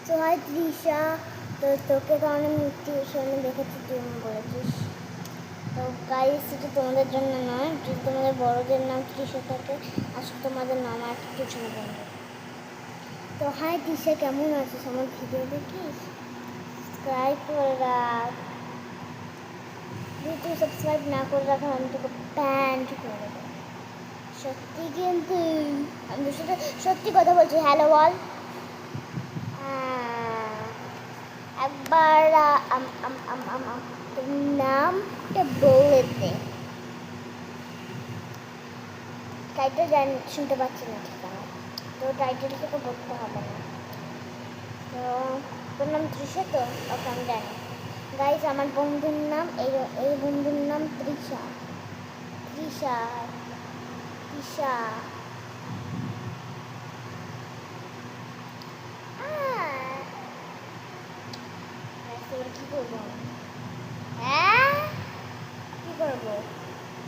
তো হাই তৃষা, তো তোকে তো অনেক টিউশনে দেখেছি, তুই বলেছিস। তো গাইস, এটা তোমাদের জন্য নয়, যদি তোমাদের বড়দের নাম তৃষা থাকে, আসলে তোমাদের নাম আর টিউশনে বন্ধু। তো হাই তৃষা, কেমন আছিস? আমার ভিডিও দেখিস? সাবস্ক্রাইব করে রাখ। যদি তুই সাবস্ক্রাইব না করে রাখ, আমি তোকে প্যান্ট করে দেবো। সত্যি কিন্তু, আমি তোর সাথে সত্যি কথা বলছি। হ্যালো বল। একবার তোর নামটা বলে দে। টাইটেল শুনতে পাচ্ছি না ঠিক আছে, তো টাইটেল থেকে বলতে হবে না। তো তোর নাম তৃষা তো? ওকে, আমি জানি। গাইস, আমার বন্ধুর নাম এই বন্ধুর নাম তৃষা। তৃষা, তৃষা। কি করবো? হ্যাঁ, কি করবো?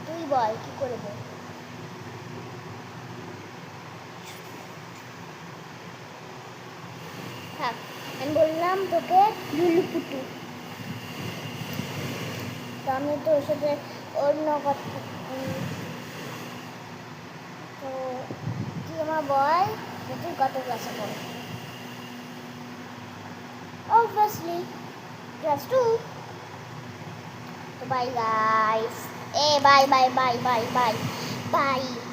তুই বল, কি করবো? থাক, আমি বললাম তোকে লুলুপুটু। তো আমি তো ওর সাথে অন্য কথা। তো তুই আমার বল যে তুই কত ক্লাসে পড়ো? Obviously class 2। তো bye guys, bye bye bye bye bye bye.